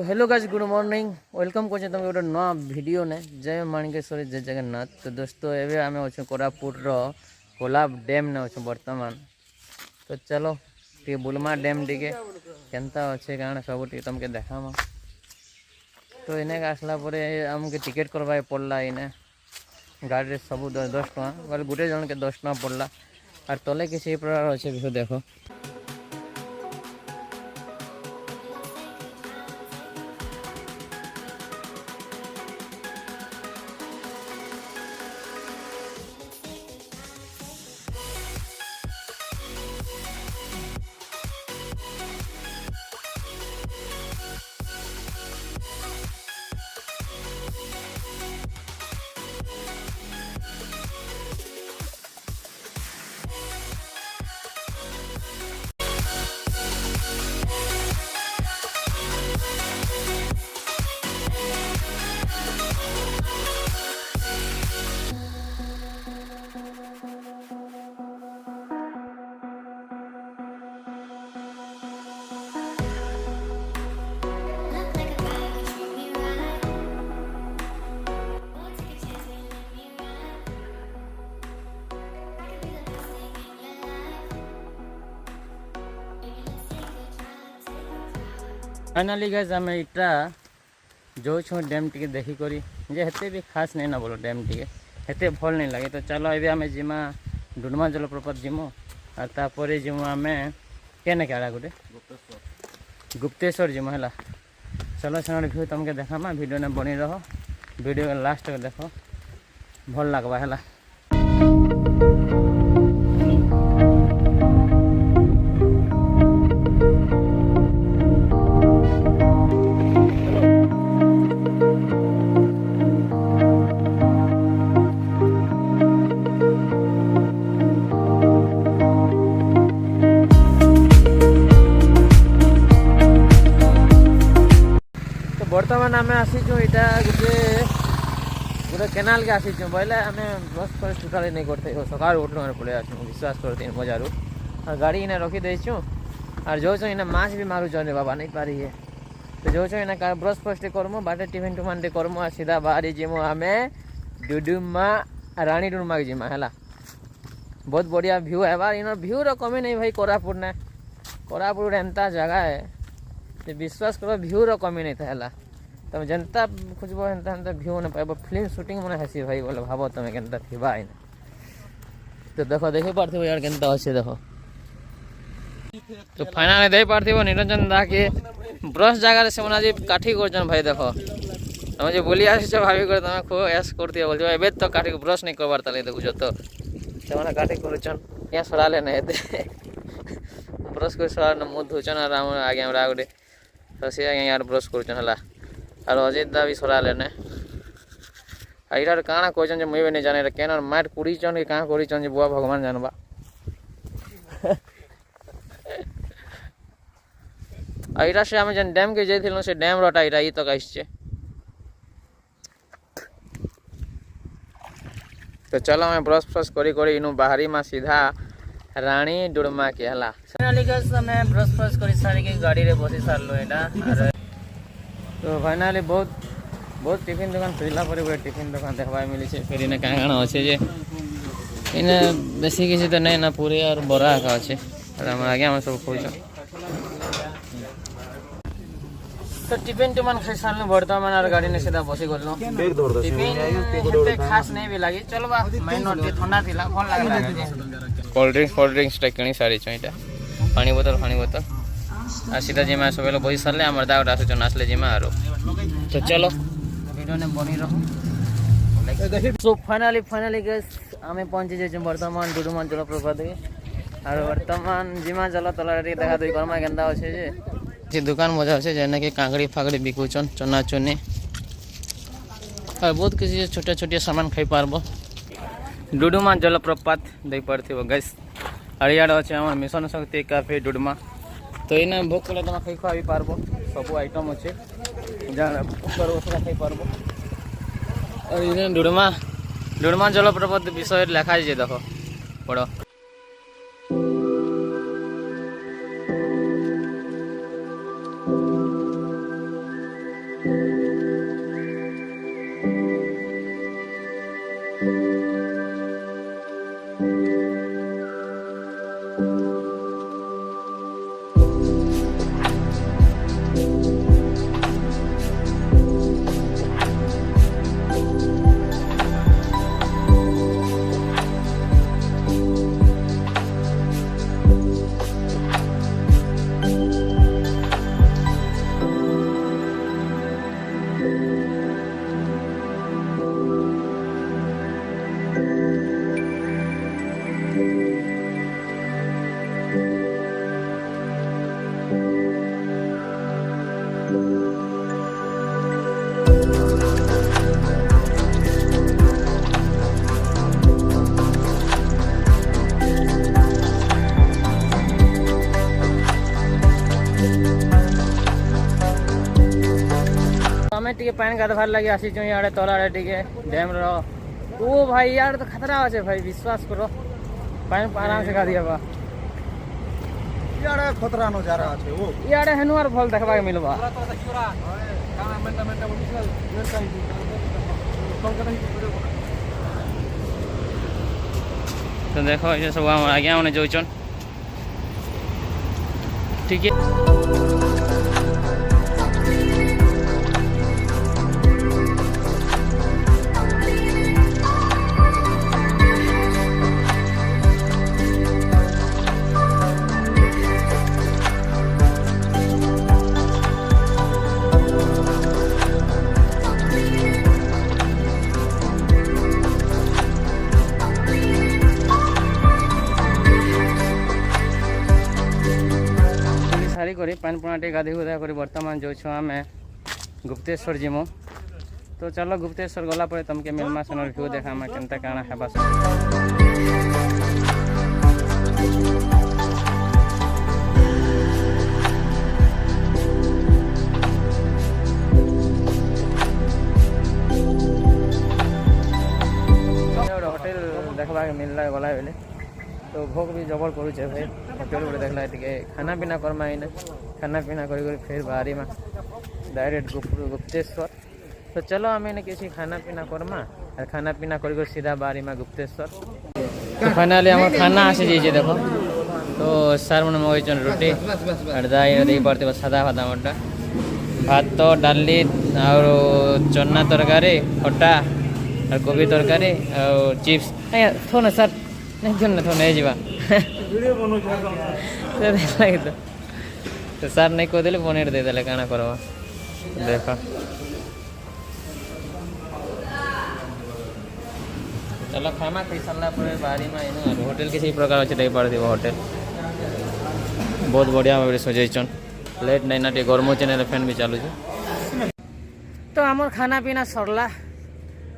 Hello guys good morning welcome कर तुम गोटे नुआ वीडियो ने जय माणिकेश्वरी जय जगन्नाथ। तो दोस्तों एवं आम अच्छे कोरापुट कोलाब डैम ने अच्छे बर्तमान। तो चलो टे बुलमा डैम टे केनता अच्छे कारण सब टे तुमके देखामा। तो इन्हें आसला आमके टिकेट करवा पड़ला इने गाड़ी सब 10 टका बोले गोटे जन के 10 टका पड़ला और तले किसी प्रकार अच्छे भी देखो। फाइनाली गाइस आम इटा जो छो डैम टी देखिक जे हेते भी खास नहीं ना बोलो डैम टी हेते भल नहीं लगे। तो चलो ये आम जिमा डुडमा जलप्रपात जिमु और तापर जिमु आम केने क्या गोटे गुप्तेश्वर जिमु है। चलो से व्यू तुमके देखामा वीडियो ने बनी रहो वीडियो लास्ट देख भल लगवा है। बर्तमान आम आसीचु इटा गोटे गोटे केनाल के आसीचु बोले आम बस पर टोटाली नहीं करते सकाल उठू पड़े आसू विश्वास करते बजारू और गाड़ी इन्हें रखी देचु और जो इन्हें माछ भी मारू चले बाबा नहीं पारी है। तो जो इन्हें ब्रश फर्स्ट करमु बाटे टिफिन टुफान टे करमु और सीधा बाहरी जीमु आम डुडुमा रानी डुडुमा के जीमा है। बहुत बढ़िया व्यू है बार इन व्यू रो कमी नहीं भाई कोरापुट ने कोरापुट एंता जगह है विश्वास करो व्यू रो कमी नहीं था। तुम जनता खोजब हेन्ता हेन्ता व्यू नहीं पाइब फिल्म शूटिंग मन हेसी भाई बोले भाव तुम केनता थिबा इन। तो देखो देखी पार्थिव यार केनता अच्छे देखो। तो फाइनल दे पार्थिव निरंजन दा के ब्रश जगह से आज काठी कर भाई देखो तुम जो बोली आस भाभी कर तुम खूब एस करती बोल ए तो काठी ब्रश नहीं करवार ताले देखुच तो से काठी कर यहाँ सड़ा लेना ब्रश कर सड़ा मुँह धोचन और आगे हमरा गोटे तो सी आगे यार ब्रश कर और अजित दा भी सरा लेने यार काଣା कहन मुझे भी नहीं जाने केन माट कुड़ीचन कि क्या कर बुआ भगवान जानबा। यहाँ से आम जेन डैम के जाइल से डैम रटा यहाँ ये तक आसचे। तो चलो हमें ब्रश फ्रश करी इनू बाहरी में सीधा रानी डुडमा के है। हमें ब्रश फ्रश कर सारी गाड़ी रे बसी सारू यहाँ। तो फाइनाली बहुत टिफिन दुकान खुलला गोटे टिफिन दुकान देखा मिली फिर इन्हें क्या क्या अच्छे जे इन्हें बेसी किसी तो नहीं ना पूरी और बरा एका अच्छे आगे हम सब खोज। तो टिफिन टुमान खाई सारू बर्तमान और गाड़ी ने सीधा बसी गलु टिफिन खास नहीं भी लगी चलो मेन रोड के ठंडा थी भल लगे। कोल्ड ड्रिंक्स किणी सारी यहाँ पानी बोतल आ सीधा जिमा सब बही सारे आम दाग आसुन आसले जिमा और तो चलो वीडियो ने बनी रहो। सो फाइनाली गैस आम पहुँची जाइए बर्तमान डुडुमा जलप्रपात और बर्तमान जिमा जल तला देखा दुई करमा केन्ता अच्छे जे दुकान मजा अच्छे जेना कि कांगड़ी फागड़ी बिकुचन चना चुनी और बहुत किसी छोटे छोटे सामान खाई पारब डुडुमा जलप्रपात देख पार्थिव गैस। और यार अच्छे आम मिशन शक्ति कैफे डुडुमा। तो इन्हें भोग कले तुम खाई खुआ भी पारब सब आइटम अच्छे जहाँ खाई पारब। और इन्हें डुडुमा जलप्रपात विषय लिखा है देख पढ़। आमे टिके पानी गाधवार लगे आसी जो यार तोला रे टिके डैम रो ओ भाई यार तो खतरा আছে भाई विश्वास करो पानी आराम से गाधिया बा यार खतरा नजारा আছে ও यार हेनुआर फल देखबा के मिलबा तो देखो ये सब हम आगे आने जोचन ठीक है सारी करी पानी पुणाटे गाधी गुधा कर बर्तमान जो आम गुप्तेश्वर जीमु तो चलो गुप्तेश्वर गला पर तुमके मिलमा सेनर व्यू देखा केनता काଣା हेबा होटेल देखबा के मिलला गला बेले तो भोग भी जबर करुचे भाई होटेल गुटे देखला टिके खाना पीना करमा इने खाना पीना करी करी फिर बाहरी में डायरेक्ट गुप्तेश्वर तो चलो आम इने किसी खाना पीना करमा और खाना पीना करी सीधा बाहरी में गुप्तेश्वर तो फाइनली हमार खाना आसी जाइए देखो तो सार मन मगैछन रोटी और दाई दे पड़ते सादा भादा मोटा भात तो डाली और चना तरकारी खटा और कोबी तरकारी और चिप्स थो ना सर नहीं जो ना थो नहीं जीवा तो सर नहीं कह देले पनीर दे देले काना करवा देखो चलो खाना खाई सारा पर बाहरी में इन होटेल किसी प्रकार अच्छे दे पड़े होटेल बहुत बढ़िया भाव सजाइछन लेट नहीं ना गरम चैनल फैन भी चालू तो आमर खाना पीना सरला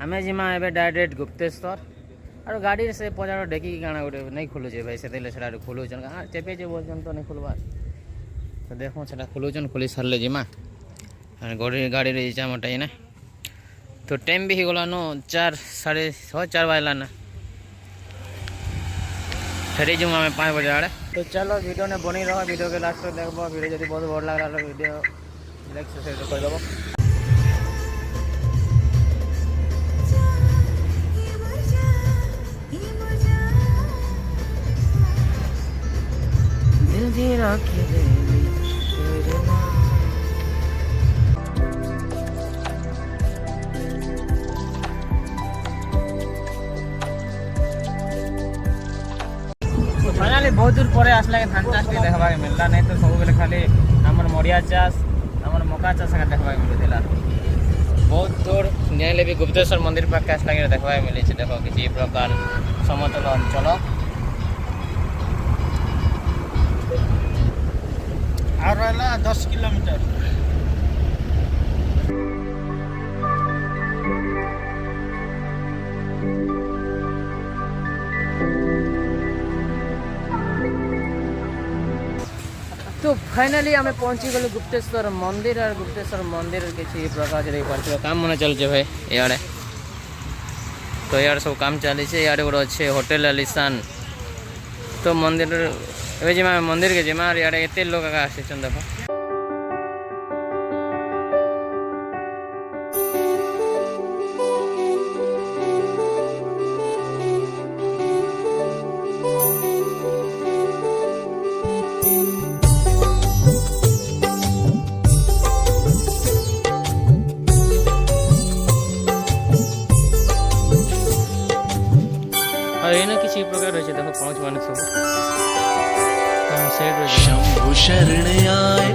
आम जिमा ए डायरेक्ट गुप्तेश्वर और गाड़ी से पचार डेकी काना गोटे नहीं खुलुचे भाई से खुलुचन चेपे बोलचन तो नहीं खुलवा तो देखो से खुलुचन खुली सारे जिमा गाड़ी रे इचा मोटा ना तो टाइम भी गला नो 4 साढ़े 4 बजला ना फेरी जो आम 5 बजे आड़े तो चलो वीडियो ने बनी रहो वीडियो के लास्ट में देखो वीडियो जब बहुत भल लगा वीडियो लाइक सब्सक्राइब कर दबो दिल भी रखे तेरे नाम फाइनाली बहुत दूर पर आसला के धान चाष देखा मिलला नहीं तो सब बेले खाली आमर मरिया चाष आमर मका चाष देखा मिलूला बहुत दूर जाइले भी गुप्तेश्वर मंदिर पाखे आसला के देखा मिली देख किसी प्रकार समतल अंचल और रहला 10 किलोमीटर तो फाइनली आम पहुँची गलु गुप्तेश्वर मंदिर और गुप्तेश्वर मंदिर किसी प्रकार से देखिए काम मन चलছে भाई इे तो यार सब काम चली इे गोटे अच्छे होटेल आलिशान तो मंदिर ए जिमा मंदिर के जिमा इे एत लोग आसी देखो और इन्हें किसी प्रकार रहे देखो 5 मान सब शंभु शरण आए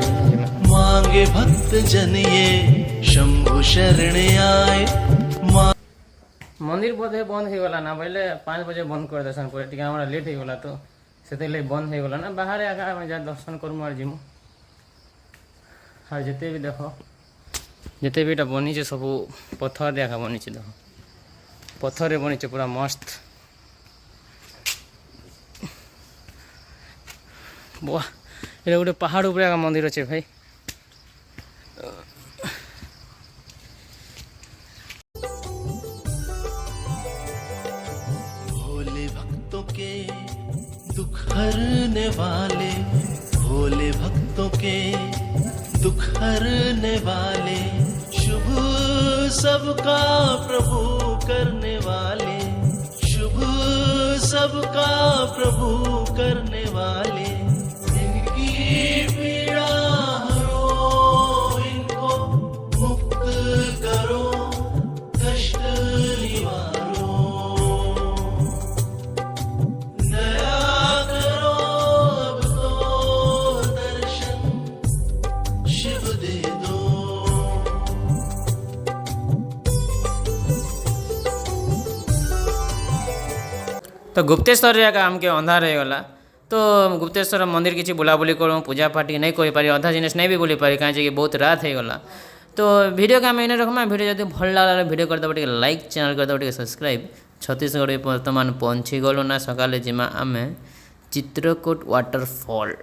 मांगे भक्त जन ये शंभु शरण आए मंदिर बोधे बंद हो गला ना पहले 5 बजे बंद कर देसन पर टिका हमरा लेट हो गला तो सेते ले बंद हो गला ना बाहर आगा में जा दर्शन करमु और जिमु हां जते भी देखो जते भी बनी छे सब पत्थर देखा बनी छे देखो पत्थर रे बनी छे पूरा मस्त वाह ये गोटे पहाड़ उपरे मंदिर अच्छे भाई हरने वाले, भोले भक्तों के दुख हरने वाले, शुभ सबका प्रभु करने वाले, शुभ सबका प्रभु करने वाले, इनकी पीड़ा हरो, इनको मुक्त करो, कष्ट निवारो, दया करो अब तो दर्शन शिव दे दो। तो गुप्तेश्वर जाकर आमके अंधार हो गला तो गुप्तेश्वर मंदिर किसी बुलाबुली करूँ पूजा पाठ नहीं कर पारि अधा जिनिस नहीं भी बुली पारि कहीं बहुत रात हो गला। तो वीडियो के आम इन रखमा वीडियो जब भल लगा वीडियो करदे टे लाइक चैनल करदे टे सब्सक्राइब। छत्तीसगढ़ बर्तमान पहुँची गलु ना सकाले जिमा आमे चित्रकूट वाटरफॉल।